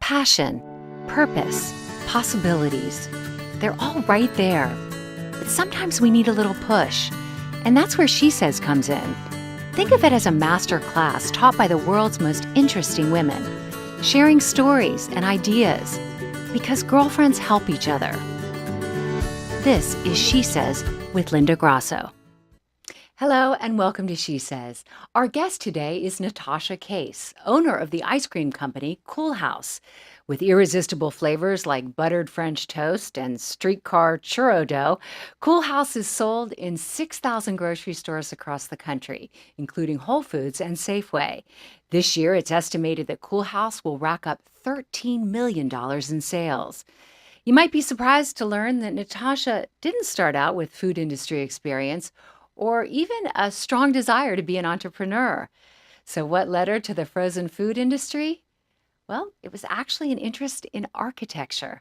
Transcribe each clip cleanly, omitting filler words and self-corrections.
Passion, purpose, possibilities. They're all right there. But sometimes we need a little push. And that's where SheSez comes in. Think of it as a master class taught by the world's most interesting women, sharing stories and ideas, because girlfriends help each other. This is SheSez with Linda Grasso. Hello and welcome to SheSez. Our guest today is Natasha Case, owner of the ice cream company Coolhaus. With irresistible flavors like buttered French toast and streetcar churro dough, Coolhaus is sold in 6,000 grocery stores across the country, including Whole Foods and Safeway. This year, it's estimated that Coolhaus will rack up $13 million in sales. You might be surprised to learn that Natasha didn't start out with food industry experience or even a strong desire to be an entrepreneur. So what led her to the frozen food industry? Well, it was actually an interest in architecture.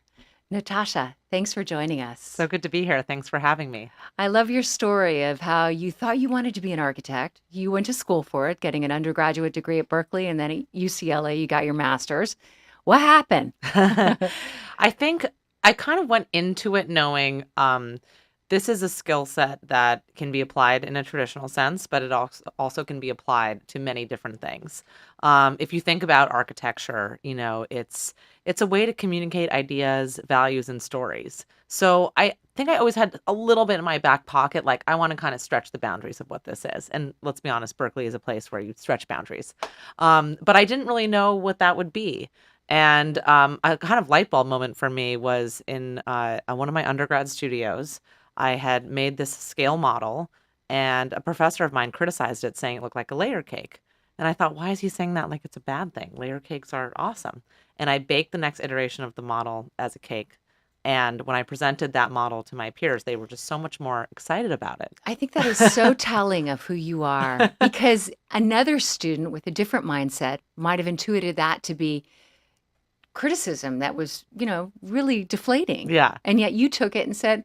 Natasha, thanks for joining us. So good to be here. Thanks for having me. I love your story of how you thought you wanted to be an architect. You went to school for it, getting an undergraduate degree at Berkeley, and then at UCLA, you got your master's. What happened? I think I kind of went into it knowing this is a skill set that can be applied in a traditional sense, but it also can be applied to many different things. If you think about architecture, it's a way to communicate ideas, values, and stories. So I think I always had a little bit in my back pocket, like I want to kind of stretch the boundaries of what this is. And let's be honest, Berkeley is a place where you stretch boundaries. But I didn't really know what that would be. And a kind of light bulb moment for me was in one of my undergrad studios. I had made this scale model, and a professor of mine criticized it, saying it looked like a layer cake. And I thought, why is he saying that like it's a bad thing? Layer cakes are awesome. And I baked the next iteration of the model as a cake. And when I presented that model to my peers, they were just so much more excited about it. I think that is so telling of who you are, because another student with a different mindset might have intuited that to be criticism that was, really deflating. Yeah. And yet you took it and said,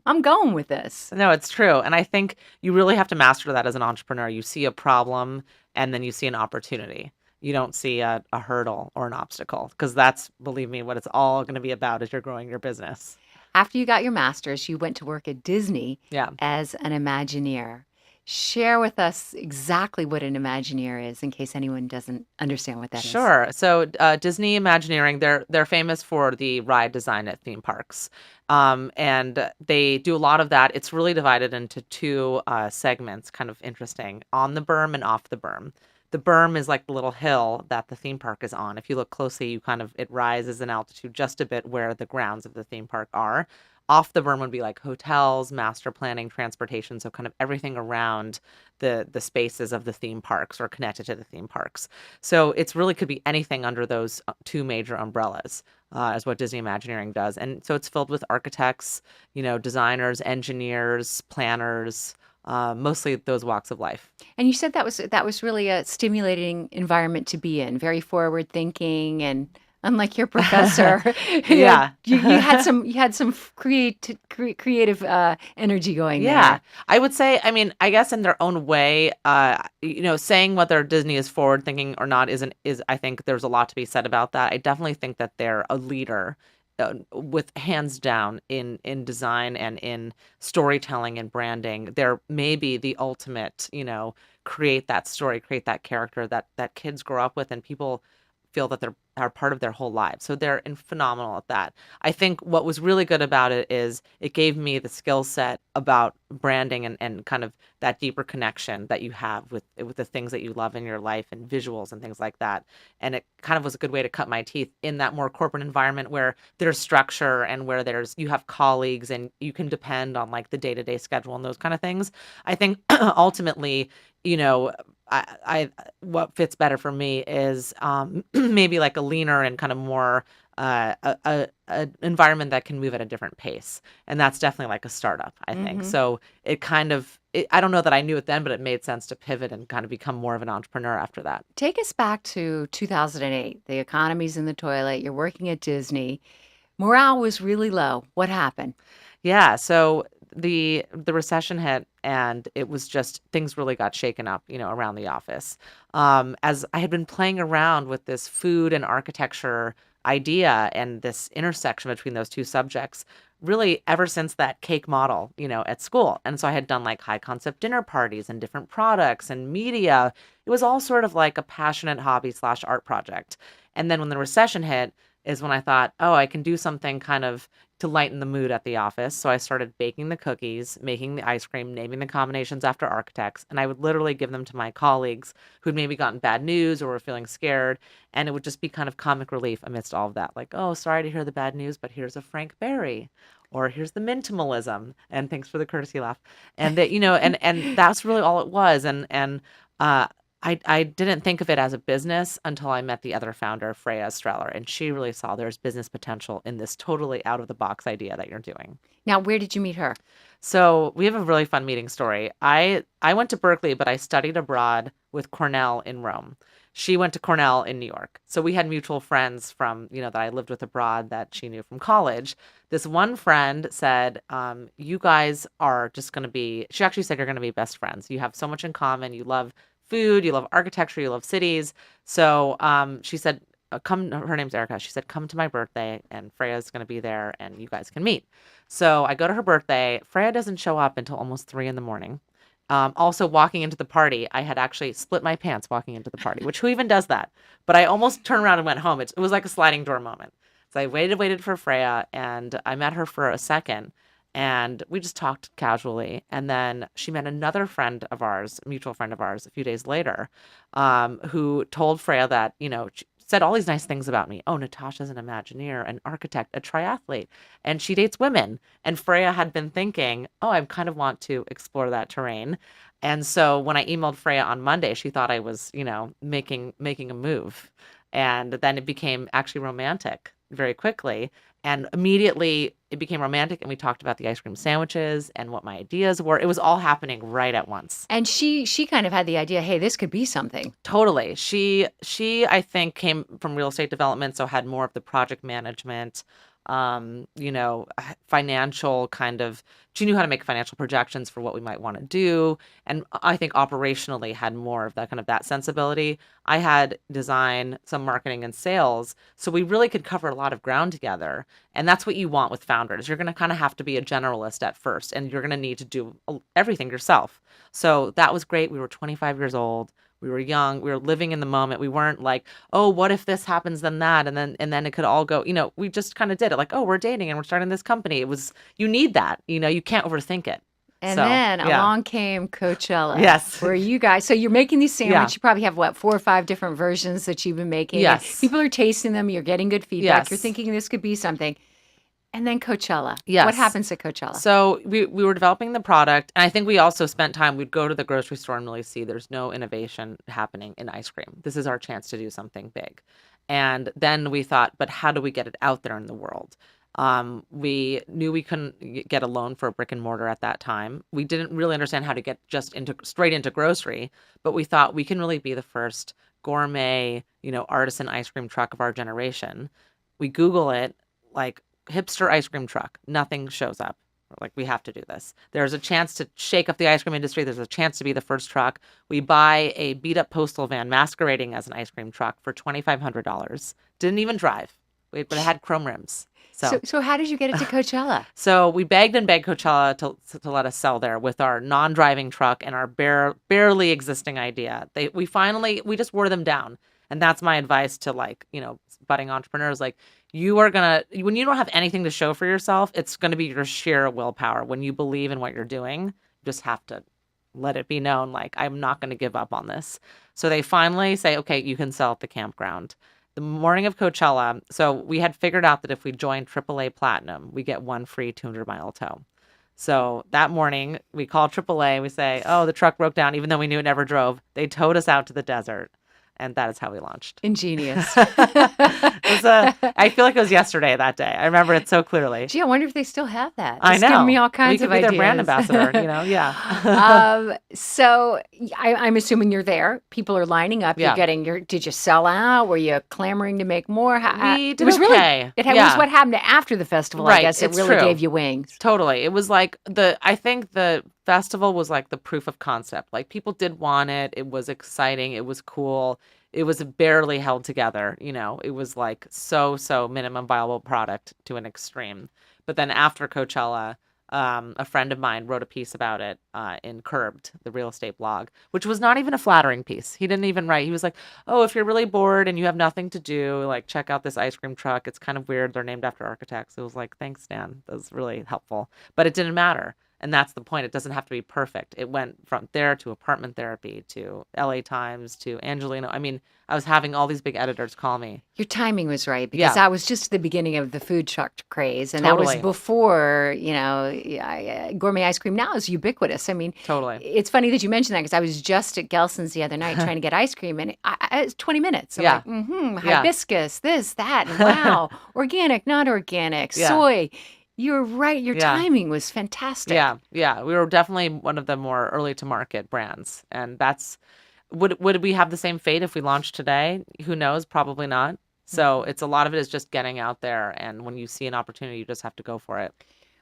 I'm going with this. No, it's true. And I think you really have to master that as an entrepreneur. You see a problem and then you see an opportunity. You don't see a hurdle or an obstacle, because that's, believe me, what it's all going to be about as you're growing your business. After you got your master's, you went to work at Disney as an Imagineer. Share with us exactly what an Imagineer is, in case anyone doesn't understand what that is. Sure. So Disney Imagineering, they're famous for the ride design at theme parks. And they do a lot of that. It's really divided into two segments, kind of interesting, on the berm and off the berm. The berm is like the little hill that the theme park is on. If you look closely, it rises in altitude just a bit where the grounds of the theme park are. Off the berm would be like hotels, master planning, transportation, so kind of everything around the spaces of the theme parks or connected to the theme parks. So it's really could be anything under those two major umbrellas, is what Disney Imagineering does. And so it's filled with architects, designers, engineers, planners, mostly those walks of life. And you said that was really a stimulating environment to be in, very forward thinking, and unlike your professor, Yeah. you had some creative energy going there. Yeah, I would say, I guess in their own way, saying whether Disney is forward thinking or not is I think there's a lot to be said about that. I definitely think that they're a leader with hands down in design and in storytelling and branding. They're maybe the ultimate, create that story, create that character that kids grow up with and people feel that they're are part of their whole lives. So they're phenomenal at that. I think what was really good about it is it gave me the skill set about branding and kind of that deeper connection that you have with the things that you love in your life and visuals and things like that. And it kind of was a good way to cut my teeth in that more corporate environment where there's structure and where you have colleagues and you can depend on like the day-to-day schedule and those kind of things. I think ultimately, I what fits better for me is maybe like a leaner and kind of more a environment that can move at a different pace, and that's definitely like a startup, I think. So it kind of I don't know that I knew it then, but it made sense to pivot and kind of become more of an entrepreneur after that. Take us back to 2008. The economy's in the toilet. You're working at Disney. Morale was really low. What happened? Yeah, so the recession hit and it was just things really got shaken up, around the office. As I had been playing around with this food and architecture idea and this intersection between those two subjects really ever since that cake model, at school. And so I had done like high concept dinner parties and different products and media. It was all sort of like a passionate hobby / art project. And then when the recession hit is when I thought, oh, I can do something kind of to lighten the mood at the office. So I started baking the cookies, making the ice cream, naming the combinations after architects. And I would literally give them to my colleagues who'd maybe gotten bad news or were feeling scared. And it would just be kind of comic relief amidst all of that. Like, oh, sorry to hear the bad news, but here's a Frank Berry. Or here's the minimalism. And thanks for the courtesy laugh. And that, and that's really all it was. Uh, I didn't think of it as a business until I met the other founder, Freya Streller, and she really saw there's business potential in this totally out of the box idea that you're doing. Now, where did you meet her? So we have a really fun meeting story. I went to Berkeley, but I studied abroad with Cornell in Rome. She went to Cornell in New York. So we had mutual friends from, that I lived with abroad that she knew from college. This one friend said, you guys are just going to be, she actually said you're going to be best friends. You have so much in common. You love food, you love architecture, you love cities. So she said, her name's Erica. She said, come to my birthday and Freya's going to be there and you guys can meet. So I go to her birthday. Freya doesn't show up until almost 3 a.m. Also walking into the party, I had actually split my pants walking into the party, which who even does that? But I almost turned around and went home. It was like a sliding door moment. So I waited for Freya and I met her for a second. And we just talked casually. And then she met another friend of ours, a mutual friend of ours, a few days later, who told Freya that, she said all these nice things about me. Oh, Natasha's an Imagineer, an architect, a triathlete, and she dates women. And Freya had been thinking, oh, I kind of want to explore that terrain. And so when I emailed Freya on Monday, she thought I was, making a move. And then it became actually romantic very quickly. And immediately it became romantic and we talked about the ice cream sandwiches and what my ideas were. It was all happening right at once. And she kind of had the idea, hey, this could be something. Totally. She I think came from real estate development, so had more of the project management, financial kind of, she knew how to make financial projections for what we might want to do. And I think operationally had more of that kind of that sensibility. I had design, some marketing and sales. So we really could cover a lot of ground together. And that's what you want with founders. You're going to kind of have to be a generalist at first, and you're going to need to do everything yourself. So that was great. We were 25 years old. We were young. We were living in the moment. We weren't like, oh, what if this happens, then that, and then it could all go. We just kind of did it. Like, oh, we're dating and we're starting this company. It was, you need that. You can't overthink it. And then along came Coachella. Yes. Where you guys, so you're making these sandwiches. Yeah. You probably have 4 or 5 different versions that you've been making. Yes. People are tasting them. You're getting good feedback. Yes. You're thinking this could be something. And then Coachella. Yes. What happens at Coachella? So we were developing the product. And I think we also spent time, we'd go to the grocery store and really see there's no innovation happening in ice cream. This is our chance to do something big. And then we thought, but how do we get it out there in the world? We knew we couldn't get a loan for a brick and mortar at that time. We didn't really understand how to get just straight into grocery, but we thought we can really be the first gourmet, artisan ice cream truck of our generation. We Google it, like, hipster ice cream truck. Nothing shows up. We're like, we have to do this. There's a chance to shake up the ice cream industry. There's a chance to be the first truck. We buy a beat up postal van masquerading as an ice cream truck for $2,500. Didn't even drive, but it had chrome rims. So how did you get it to Coachella? So we begged and begged Coachella to let us sell there with our non-driving truck and our barely existing idea. We just wore them down. And that's my advice to budding entrepreneurs. Like, when you don't have anything to show for yourself, it's going to be your sheer willpower. When you believe in what you're doing, you just have to let it be known, like, I'm not going to give up on this. So they finally say, okay, you can sell at the campground. The morning of Coachella, so we had figured out that if we joined AAA Platinum, we get 1 free 200-mile tow. So that morning, we call AAA. We say, oh, the truck broke down, even though we knew it never drove. They towed us out to the desert. And that is how we launched. Ingenious. I feel like it was yesterday that day. I remember it so clearly. Gee, I wonder if they still have that. I know. Giving me all kinds of ideas. We could be their brand ambassador, yeah. So I'm assuming you're there. People are lining up. Yeah. You're getting did you sell out? Were you clamoring to make more? We did okay. It was what happened after the festival, right, I guess. It really gave you wings. Totally. It was like I think the festival was like the proof of concept. Like, people did want it. It was exciting. It was cool. it was barely held together. It was like so minimum viable product to an extreme. But then after Coachella, a friend of mine wrote a piece about it in Curbed, the real estate blog, which was not even a flattering piece. He didn't even write. He was like, "Oh, if you're really bored and you have nothing to do, like check out this ice cream truck. It's kind of weird. They're named after architects." It was like, "Thanks, Stan. That was really helpful." But it didn't matter. And that's the point. It doesn't have to be perfect. It went from there to Apartment Therapy to LA Times to Angelino. I mean, I was having all these big editors call me. Your timing was right because Yeah. that was just the beginning of the food truck craze. And that was Totally. before, gourmet ice cream now is ubiquitous. I mean, Totally. it's funny that you mentioned that because I was just at Gelson's the other night trying to get ice cream and it's 20 minutes. I'm Yeah. like, Yeah. hibiscus, this, that, and wow, organic, not organic, Yeah. soy. You're right. Your Yeah. timing was fantastic. Yeah. We were definitely one of the more early to market brands. And that's, would we have the same fate if we launched today? Who knows? Probably not. So it's a lot of it is just getting out there. And when you see an opportunity, you just have to go for it.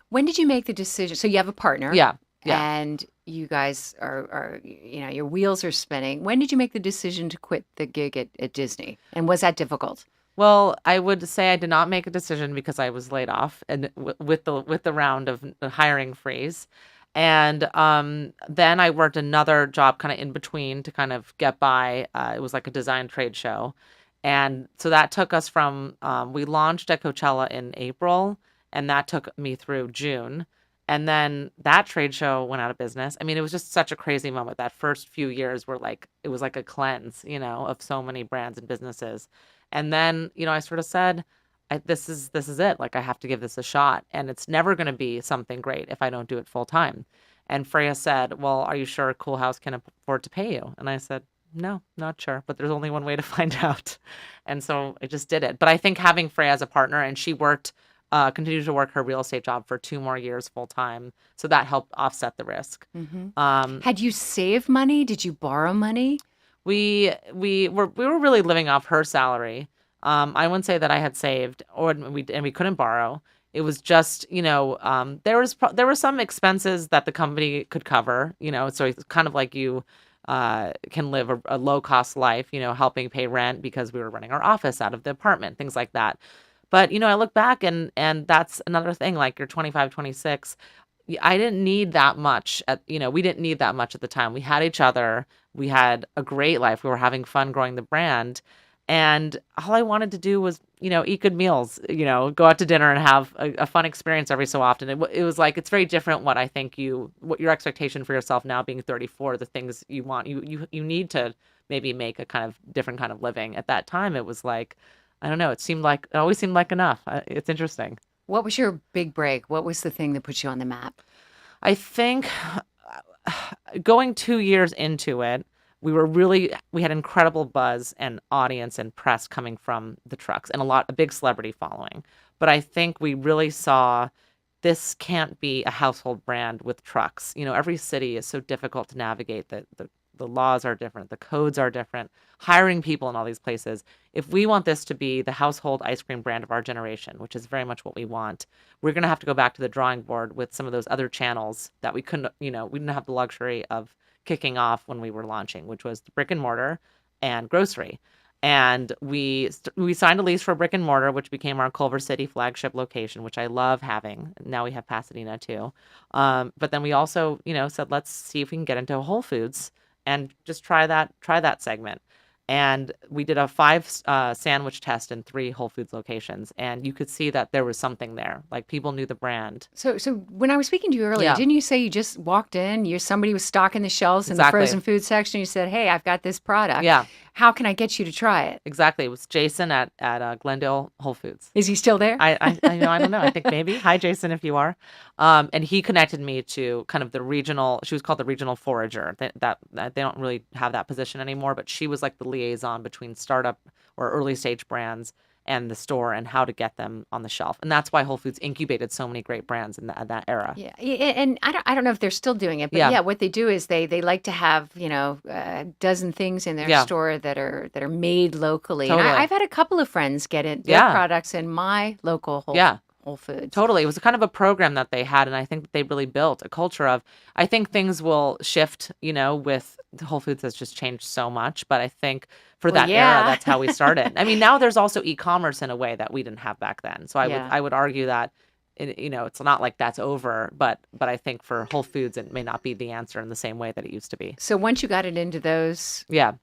When did you make the decision? So you have a partner. Yeah. And you guys are your wheels are spinning. When did you make the decision to quit the gig at Disney? And was that difficult? Well, I would say I did not make a decision because I was laid off and with the round of the hiring freeze. And then I worked another job kind of in between to kind of get by. It was like a design trade show. And so that took us from, we launched at Coachella in April, and that took me through June. And then that trade show went out of business. I mean, it was just such a crazy moment. That first few years were like, it was like a cleanse, of so many brands and businesses. And then, I sort of said, this is it. Like, I have to give this a shot. And it's never going to be something great if I don't do it full time. And Freya said, "Well, are you sure Coolhaus can afford to pay you?" And I said, "No, not sure, but there's only one way to find out." And so I just did it. But I think having Freya as a partner, and she continued to work her real estate job for 2 more years full time. So that helped offset the risk. Mm-hmm. Had you saved money? Did you borrow money? We were really living off her salary. I wouldn't say that I had saved, and we couldn't borrow. It was just, there were some expenses that the company could cover, so it's kind of like you can live a low cost life, helping pay rent because we were running our office out of the apartment, things like that. But, I look back and that's another thing, like you're 25, 26. I didn't need that much we didn't need that much at the time. We had each other. We had a great life. We were having fun growing the brand. And all I wanted to do was, eat good meals, go out to dinner and have a fun experience every so often. It was like, it's very different what I think what your expectation for yourself now being 34, the things you want, you need to maybe make a kind of different kind of living. At that time, it was like, I don't know, it always seemed like enough. It's interesting. What was your big break? What was the thing that put you on the map? I think going 2 years into it, we had incredible buzz and audience and press coming from the trucks and a big celebrity following. But I think we really saw this can't be a household brand with trucks. Every city is so difficult to navigate. The laws are different. The codes are different. Hiring people in all these places. If we want this to be the household ice cream brand of our generation, which is very much what we want, we're going to have to go back to the drawing board with some of those other channels that we couldn't, we didn't have the luxury of kicking off when we were launching, which was the brick and mortar and grocery. And we signed a lease for brick and mortar, which became our Culver City flagship location, which I love having. Now we have Pasadena too. But then we also, said, let's see if we can get into Whole Foods and just try that segment. And we did a 5 sandwich test in 3 Whole Foods locations, and you could see that there was something there. Like, people knew the brand. So when I was speaking to you earlier, didn't you say you just walked in? Somebody was stocking the shelves in the frozen food section. You said, "Hey, I've got this product. Yeah. How can I get you to try it?" Exactly. It was Jason at Glendale Whole Foods. Is he still there? I don't know. I think maybe. Hi, Jason, if you are. And he connected me to kind of the regional. She was called the regional forager. That they don't really have that position anymore, but she was like the liaison between startup or early stage brands and the store and how to get them on the shelf. And that's why Whole Foods incubated so many great brands in that era. Yeah. And I don't know if they're still doing it, but what they do is they like to have, a dozen things in their store that are made locally. Totally. And I've had a couple of friends get their products in my local Whole Foods. Totally. It was kind of a program that they had, and I think that they really built a culture of, I think things will shift, with Whole Foods has just changed so much, but I think for Well, that era, yeah. that's how we started. I mean, now there's also e-commerce in a way that we didn't have back then. So Yeah. I would argue that it's not like that's over, but I think for Whole Foods it may not be the answer in the same way that it used to be. So once you got it into those Yeah.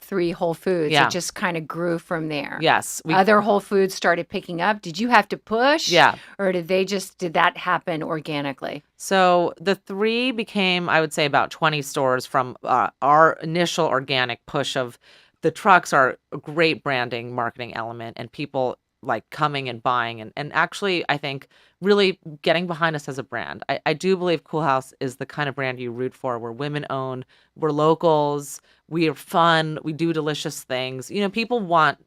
3 Whole Foods, Yeah. it just kind of grew from there. Yes. Other Whole Foods started picking up. Did you have to push? Yeah. Or did that happen organically? So the 3 became, I would say, about 20 stores from our initial organic push of the trucks are a great branding marketing element and people like coming and buying and actually I think really getting behind us as a brand. I do believe Coolhaus is the kind of brand you root for. We're women owned, we're locals, we are fun, we do delicious things. People want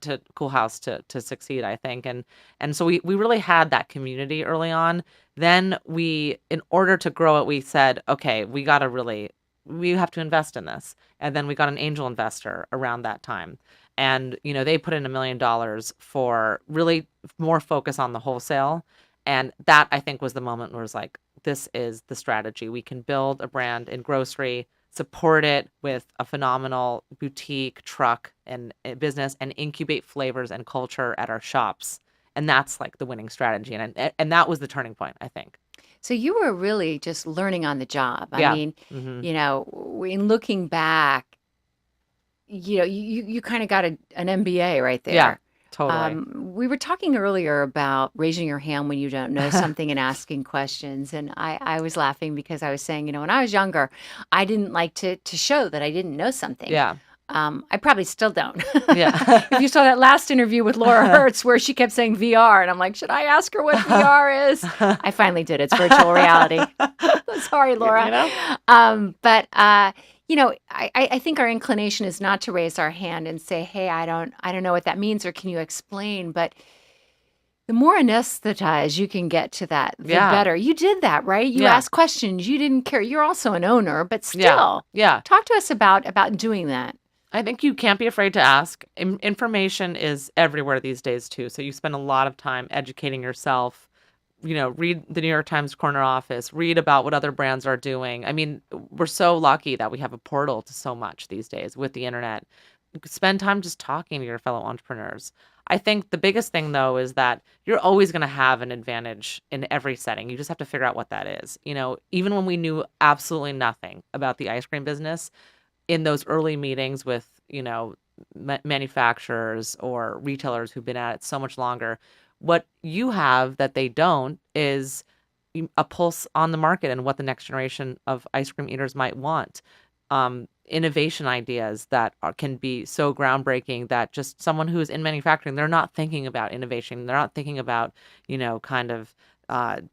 to Coolhaus to succeed, I think. And so we really had that community early on. Then in order to grow it, we said, okay, we have to invest in this. And then we got an angel investor around that time. And, they put in $1 million for really more focus on the wholesale. And that I think was the moment where it was like, this is the strategy. We can build a brand in grocery, support it with a phenomenal boutique truck and business and incubate flavors and culture at our shops. And that's like the winning strategy. And that was the turning point, I think. So you were really just learning on the job. Yeah. I mean, Mhm. in looking back, you kind of got an MBA right there. Yeah, totally. We were talking earlier about raising your hand when you don't know something and asking questions. And I was laughing because I was saying, when I was younger, I didn't like to show that I didn't know something. Yeah. I probably still don't. Yeah. If you saw that last interview with Laura Hertz where she kept saying VR, and I'm like, should I ask her what VR is? I finally did. It's virtual reality. Sorry, Laura. I think our inclination is not to raise our hand and say, hey, I don't know what that means, or can you explain? But the more anesthetized you can get to that, the better. You did that, right? You asked questions. You didn't care. You're also an owner, but still. Yeah. Talk to us about doing that. I think you can't be afraid to ask. Information is everywhere these days, too. So you spend a lot of time educating yourself. Read the New York Times corner office, read about what other brands are doing. I mean, we're so lucky that we have a portal to so much these days with the internet. Spend time just talking to your fellow entrepreneurs. I think the biggest thing, though, is that you're always going to have an advantage in every setting. You just have to figure out what that is. Even when we knew absolutely nothing about the ice cream business, in those early meetings with, manufacturers or retailers who've been at it so much longer, what you have that they don't is a pulse on the market and what the next generation of ice cream eaters might want. Innovation ideas that can be so groundbreaking that just someone who is in manufacturing, they're not thinking about innovation. They're not thinking about, kind of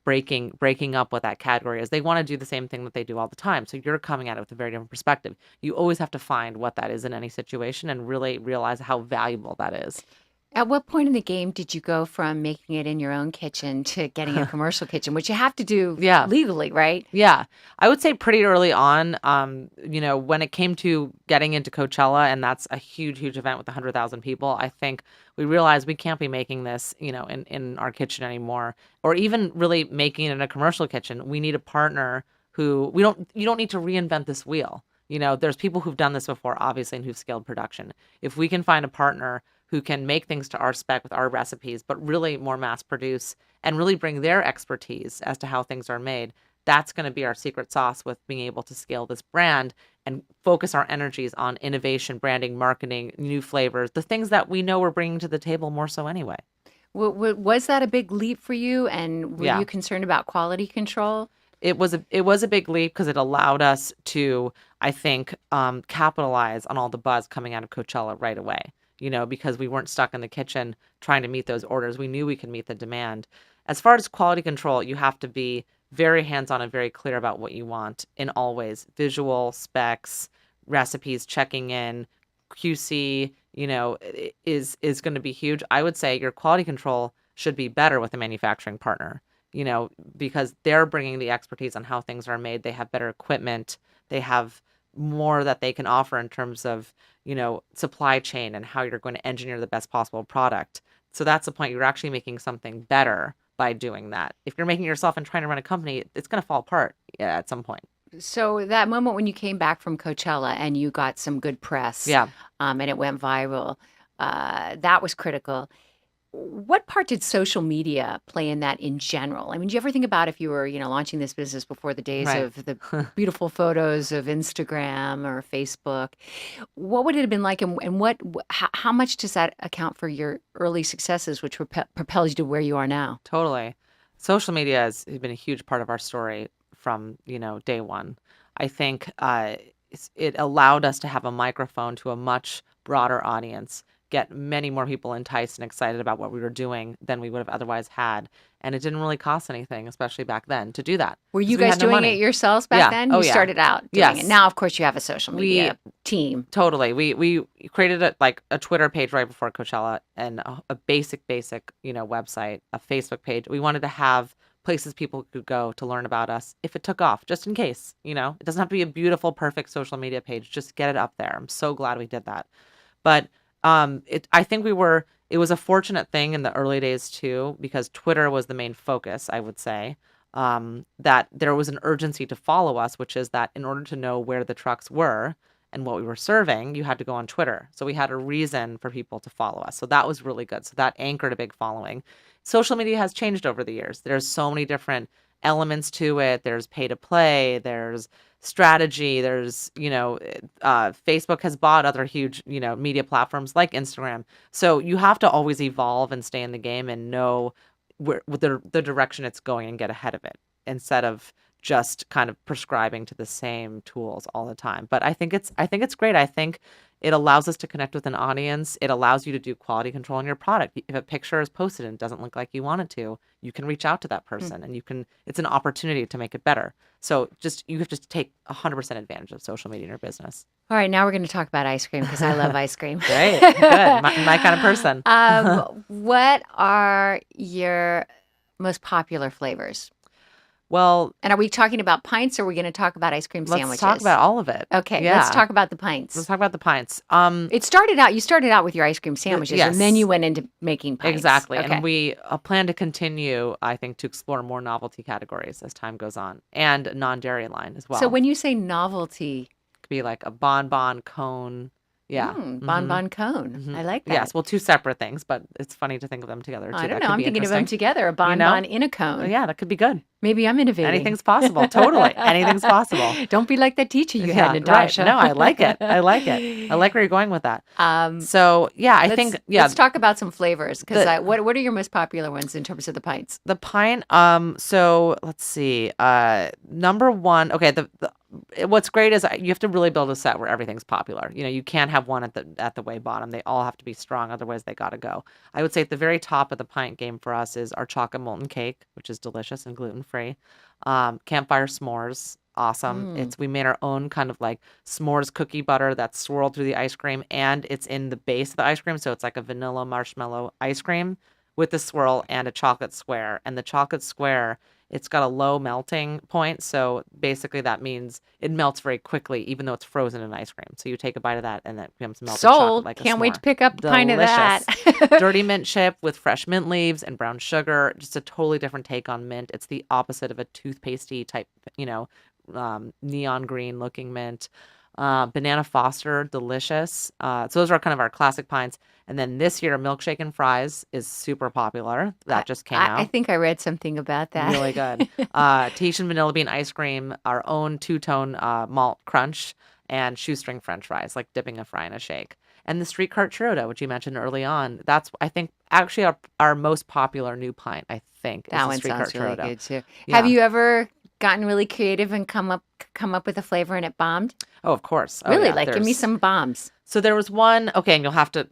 breaking up what that category is. They want to do the same thing that they do all the time. So you're coming at it with a very different perspective. You always have to find what that is in any situation and really realize how valuable that is. At what point in the game did you go from making it in your own kitchen to getting a commercial kitchen, which you have to do legally, right? Yeah. I would say pretty early on, when it came to getting into Coachella, and that's a huge, huge event with 100,000 people, I think we realized we can't be making this, in our kitchen anymore, or even really making it in a commercial kitchen. We need a partner who you don't need to reinvent this wheel. There's people who've done this before, obviously, and who've scaled production. If we can find a partner who can make things to our spec with our recipes, but really more mass produce and really bring their expertise as to how things are made, that's going to be our secret sauce with being able to scale this brand and focus our energies on innovation, branding, marketing, new flavors, the things that we know we're bringing to the table more so anyway. Was that a big leap for you? And were you concerned about quality control? It was a big leap because it allowed us to, I think, capitalize on all the buzz coming out of Coachella right away. Because we weren't stuck in the kitchen trying to meet those orders. We knew we could meet the demand. As far as quality control, you have to be very hands-on and very clear about what you want in all ways. Visual, specs, recipes, checking in, QC, is going to be huge. I would say your quality control should be better with a manufacturing partner, because they're bringing the expertise on how things are made. They have better equipment. They have more that they can offer in terms of, supply chain and how you're going to engineer the best possible product. So that's the point. You're actually making something better by doing that. If you're making it yourself and trying to run a company, it's going to fall apart at some point. So that moment when you came back from Coachella and you got some good press, Yeah. and it went viral, that was critical. What part did social media play in that in general? I mean, do you ever think about if you were, launching this business before the days Right. of the beautiful photos of Instagram or Facebook? What would it have been like, and how much does that account for your early successes, which propels you to where you are now? Totally. Social media has been a huge part of our story from, day one. I think it allowed us to have a microphone to a much broader audience, get many more people enticed and excited about what we were doing than we would have otherwise had. And it didn't really cost anything, especially back then, to do that. Were 'cause you we guys had no doing it money. yourselves back Yeah. then? Oh, You yeah. started out doing it. Yes. Now, of course, you have a social We media team. Totally. We created a Twitter page right before Coachella and a basic, website, a Facebook page. We wanted to have places people could go to learn about us if it took off, just in case, It doesn't have to be a beautiful, perfect social media page. Just get it up there. I'm so glad we did that. But I think it was a fortunate thing in the early days too, because Twitter was the main focus, I would say. That there was an urgency to follow us, which is that in order to know where the trucks were and what we were serving, you had to go on Twitter. So we had a reason for people to follow us. So that was really good. So that anchored a big following. Social media has changed over the years. There's so many different elements to it. There's pay to play, there's strategy, there's, Facebook has bought other huge, media platforms like Instagram. So you have to always evolve and stay in the game and know where the direction it's going and get ahead of it instead of just kind of prescribing to the same tools all the time. But I think it's great. I think it allows us to connect with an audience. It allows you to do quality control on your product. If a picture is posted and it doesn't look like you want it to, you can reach out to that person and it's an opportunity to make it better. So you have to take 100% advantage of social media in your business. All right, now we're going to talk about ice cream because I love ice cream. Great. Good. My kind of person. What are your most popular flavors? Well, and are we talking about pints or are we going to talk about ice cream sandwiches? Let's talk about all of it. Okay, Yeah. let's talk about the pints. Let's talk about the pints. You started out with your ice cream sandwiches yes. and then you went into making pints. Exactly. Okay. And we plan to continue, I think, to explore more novelty categories as time goes on and non-dairy line as well. So when you say novelty, it could be like a bonbon cone. Yeah. Bonbon cone. I like that. Yes. Well, two separate things, but it's funny to think of them together too. I don't That know. could I'm be thinking of them interesting. together. A bonbon in a cone. Yeah, that could be good. Maybe I'm innovating. Anything's possible. Totally. Anything's possible. Don't be like that teacher you had, Natasha. Right. No, I like it. I like it. I like where you're going with that. So yeah, I think let's talk about some flavors because what are your most popular ones in terms of the pints? The pint. So let's see. Number one. Okay. What's great is you have to really build a set where everything's popular. You can't have one at the way bottom. They all have to be strong, otherwise they got to go. I would say at the very top of the pint game for us is our chocolate molten cake, which is delicious and gluten-free. Campfire s'mores, awesome. We made our own kind of like s'mores cookie butter that's swirled through the ice cream, and it's in the base of the ice cream, so it's like a vanilla marshmallow ice cream with the swirl and a chocolate square. And the chocolate square, it's got a low melting point, so basically that means it melts very quickly, even though it's frozen in ice cream. So you take a bite of that, and that becomes melted chocolate like a Can't wait to s'more. pick up a pint of that. Dirty mint chip with fresh mint leaves and brown sugar. Just a totally different take on mint. It's the opposite of a toothpastey type, neon green looking mint. Banana Foster, delicious. So those are kind of our classic pints. And then this year, milkshake and fries is super popular. That just came out. I think I read something about that. Really good. Tahitian vanilla bean ice cream, our own two-tone malt crunch, and shoestring French fries, like dipping a fry in a shake. And the street cart churro, which you mentioned early on. That's, I think, actually our most popular new pint, I think, is That the one street sounds cart really churro. good too. Yeah. Have you ever gotten really creative and come up with a flavor and it bombed? Oh, of course. Oh, Really? yeah, Give me some bombs. So there was one, okay, and you'll have to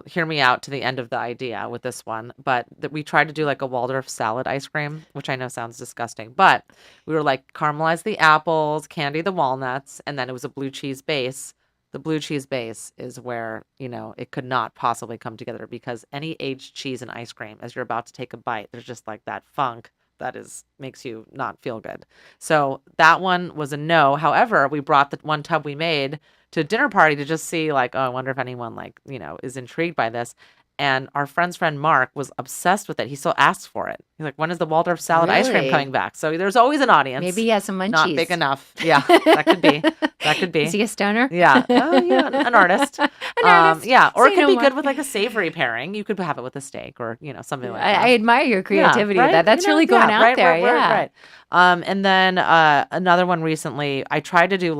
hear me out to the end of the idea with this one, but we tried to do like a Waldorf salad ice cream, which I know sounds disgusting, but we were like caramelize the apples, candy the walnuts, and then it was a blue cheese base. The blue cheese base is where, it could not possibly come together because any aged cheese and ice cream, as you're about to take a bite, there's just like that funk that makes you not feel good. So that one was a no. However, we brought the one tub we made to a dinner party to just see like, oh, I wonder if anyone is intrigued by this. And our friend's friend Mark was obsessed with it. He still asks for it. He's like, when is the Waldorf salad ice cream Really? coming back? So there's always an audience. Maybe he has some munchies. Not big enough. Yeah, that could be. That could be. Is he a stoner? Yeah. Oh, yeah. An artist. artist. Yeah. Or Say it could no be more. good with like a savory pairing. You could have it with a steak or, something like that. I admire your creativity Yeah, with that. That's really going out right, there. Right. And then another one recently, I tried to do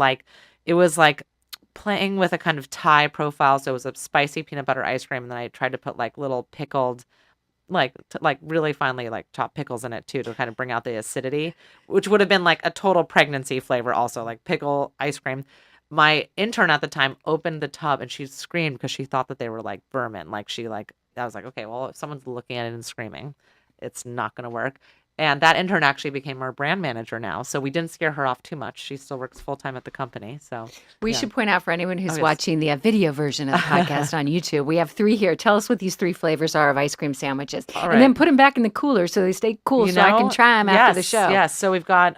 it was like playing with a kind of Thai profile. So it was a spicy peanut butter ice cream. And then I tried to put like little pickled, really finely chopped pickles in it too, to kind of bring out the acidity, which would have been like a total pregnancy flavor also, like pickle ice cream. My intern at the time opened the tub and she screamed because she thought that they were like vermin. I was like, okay, well, if someone's looking at it and screaming, it's not going to work. And that intern actually became our brand manager now. So we didn't scare her off too much. She still works full time at the company. So We should point out for anyone who's yes. watching the video version of the podcast on YouTube, we have 3 here. Tell us what these 3 flavors are of ice cream sandwiches. All And then right. put them back in the cooler so they stay cool so I can try them after the show. Yes. So we've got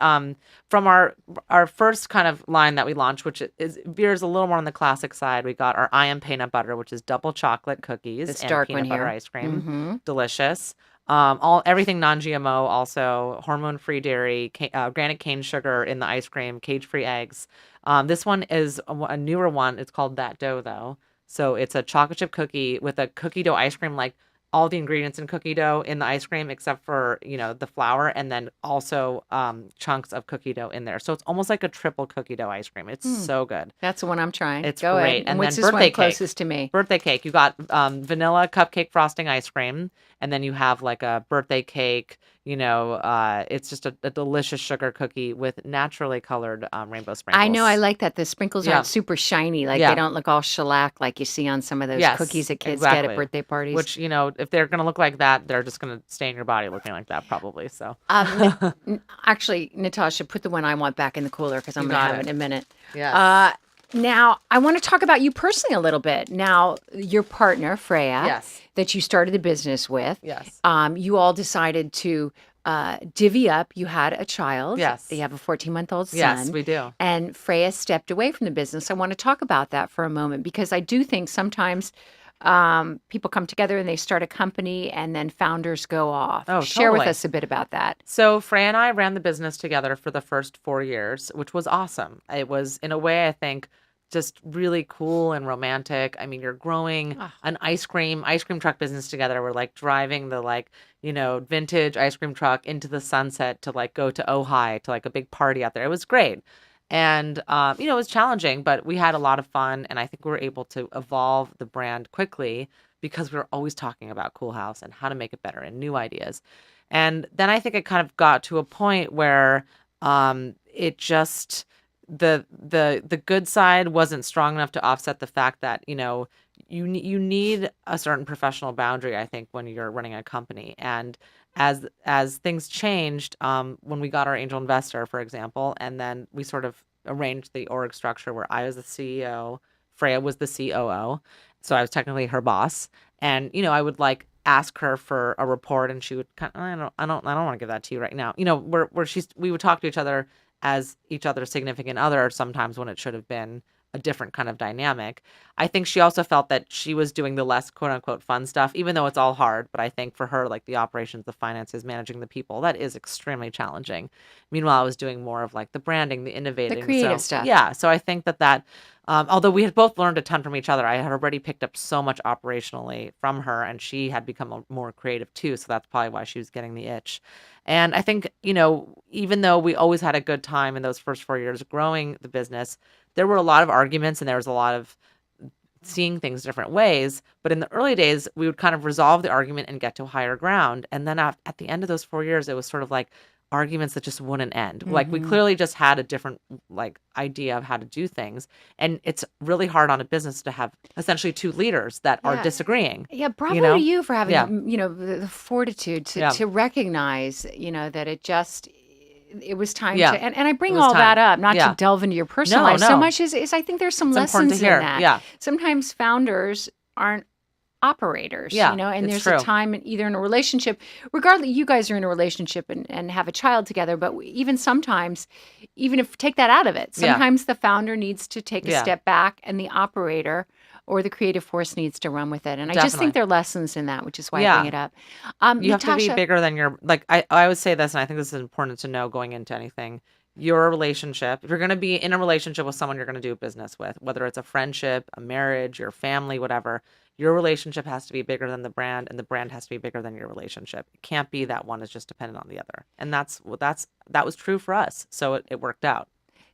from our first kind of line that we launched, which veers a little more on the classic side. We got our I Am Peanut Butter, which is double chocolate cookies This and dark peanut one butter here. ice cream. Delicious. Everything non-GMO, also hormone-free dairy, organic cane sugar in the ice cream, cage-free eggs. This one is a newer one. It's called That Dough, though. So it's a chocolate chip cookie with a cookie dough ice cream, like all the ingredients in cookie dough in the ice cream, except for, the flour, and then also chunks of cookie dough in there. So it's almost like a triple cookie dough ice cream. It's so good. That's the one I'm trying. It's Go great. ahead. And what's then this birthday one cake. closest to me? Birthday cake. You got vanilla cupcake frosting ice cream, and then you have like a birthday cake. It's just a delicious sugar cookie with naturally colored rainbow sprinkles. I know. I like that. The sprinkles Yeah. aren't super shiny. Like Yeah. they don't look all shellac like you see on some of those Yes, cookies that kids get exactly. at birthday parties. Which, if they're going to look like that, they're just going to stay in your body looking like that probably. So Actually, Natasha, put the one I want back in the cooler because I'm You going to got have it in a minute. Yes. Now, I want to talk about you personally a little bit. Now, your partner, Freya, Yes. that you started the business with, Yes. You all decided to divvy up. You had a child. Yes. You have a 14-month-old son. Yes, we do. And Freya stepped away from the business. I want to talk about that for a moment because I do think sometimes people come together and they start a company and then founders go off. Oh, Share with totally. us a bit about that. So Freya and I ran the business together for the first 4 years, which was awesome. It was, in a way, I think, just really cool and romantic. I mean, you're growing an ice cream truck business together. We're like driving the vintage ice cream truck into the sunset to go to Ojai to a big party out there. It was great. And, it was challenging, but we had a lot of fun. And I think we were able to evolve the brand quickly because we were always talking about Coolhaus and how to make it better and new ideas. And then I think it kind of got to a point where it just the good side wasn't strong enough to offset the fact that you need a certain professional boundary, I think, when you're running a company. And as things changed, when we got our angel investor, for example, and then we sort of arranged the org structure where I was the CEO, Freya was the COO, so I was technically her boss, and I would ask her for a report, and she would kind of, I don't want to give that to you right now. We would talk to each other as each other's significant other sometimes when it should have been a different kind of dynamic. I think she also felt that she was doing the less quote unquote fun stuff, even though it's all hard. But I think for her, the operations, the finances, managing the people, that is extremely challenging. Meanwhile, I was doing more of the branding, the innovating, The creative stuff. Yeah. So I think that although we had both learned a ton from each other, I had already picked up so much operationally from her, and she had become more creative too. So that's probably why she was getting the itch. And I think, even though we always had a good time in those first 4 years growing the business, there were a lot of arguments and there was a lot of seeing things different ways. But in the early days, we would kind of resolve the argument and get to higher ground. And then at the end of those 4 years, it was sort of arguments that just wouldn't end. We clearly just had a different idea of how to do things. And it's really hard on a business to have essentially 2 leaders that are disagreeing. Yeah, bravo to you for having the fortitude to recognize that it was time to and I bring all that up not to delve into your personal life so much as I think there's some lessons in that. Yeah. Sometimes founders aren't operators, and there's a time either in a relationship, regardless, you guys are in a relationship and have a child together, but even sometimes, even if take that out of it, sometimes the founder needs to take a step back and the operator or the creative force needs to run with it. And I just think Definitely. there are lessons in that, which is why I Yeah. bring it up. You have to be Natasha, bigger than your, like, I would say this, and I think this is important to know going into anything. Your relationship, if you're going to be in a relationship with someone you're going to do business with, whether it's a friendship, a marriage, your family, whatever, your relationship has to be bigger than the brand, and the brand has to be bigger than your relationship. It can't be that one is just dependent on the other. And that was true for us. So it worked out.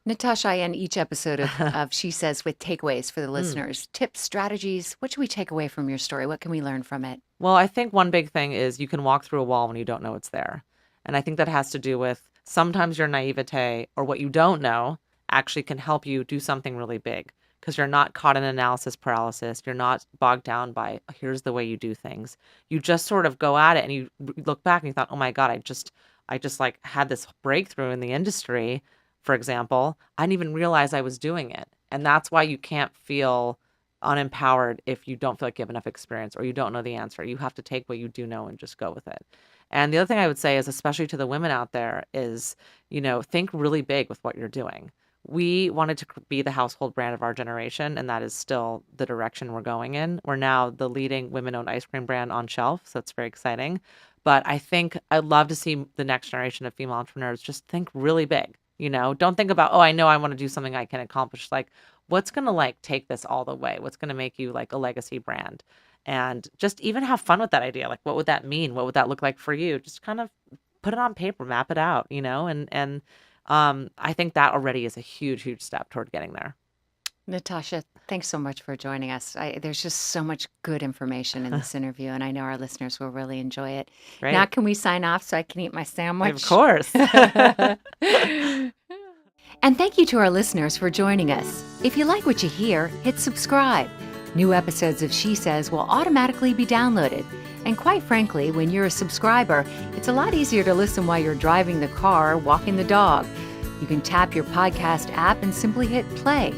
Natasha, I end each episode of She Says with takeaways for the Mm. listeners, tips, strategies. What should we take away from your story? What can we learn from it? Well, I think one big thing is you can walk through a wall when you don't know it's there. And I think that has to do with sometimes your naivete or what you don't know actually can help you do something really big because you're not caught in analysis paralysis. You're not bogged down by here's the way you do things. You just sort of go at it and you look back and you thought, oh my God, I just like had this breakthrough in the industry, for example. I didn't even realize I was doing it. And that's why you can't feel unempowered if you don't feel like you have enough experience or you don't know the answer. You have to take what you do know and just go with it. And the other thing I would say is, especially to the women out there, is, think really big with what you're doing. We wanted to be the household brand of our generation, and that is still the direction we're going in. We're now the leading women-owned ice cream brand on shelf, so it's very exciting. But I think I'd love to see the next generation of female entrepreneurs just think really big. Don't think about, oh, I know I want to do something I can accomplish. Like, what's going to take this all the way? What's going to make you like a legacy brand? And just even have fun with that idea. Like, what would that mean? What would that look like for you? Just kind of put it on paper, map it out, and I think that already is a huge, huge step toward getting there. Natasha, thanks so much for joining us. There's just so much good information in this interview, and I know our listeners will really enjoy it. Great. Now, can we sign off so I can eat my sandwich? Of course. And thank you to our listeners for joining us. If you like what you hear, hit subscribe. New episodes of She Says will automatically be downloaded. And quite frankly, when you're a subscriber, it's a lot easier to listen while you're driving the car or walking the dog. You can tap your podcast app and simply hit play.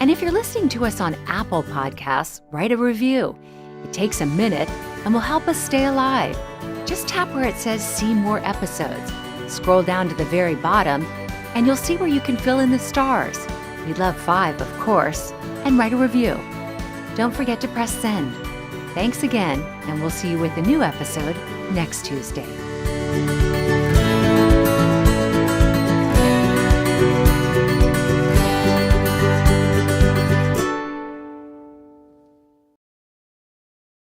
And if you're listening to us on Apple Podcasts, write a review. It takes a minute and will help us stay alive. Just tap where it says See More Episodes. Scroll down to the very bottom, and you'll see where you can fill in the stars. We'd love 5, of course, and write a review. Don't forget to press send. Thanks again, and we'll see you with a new episode next Tuesday.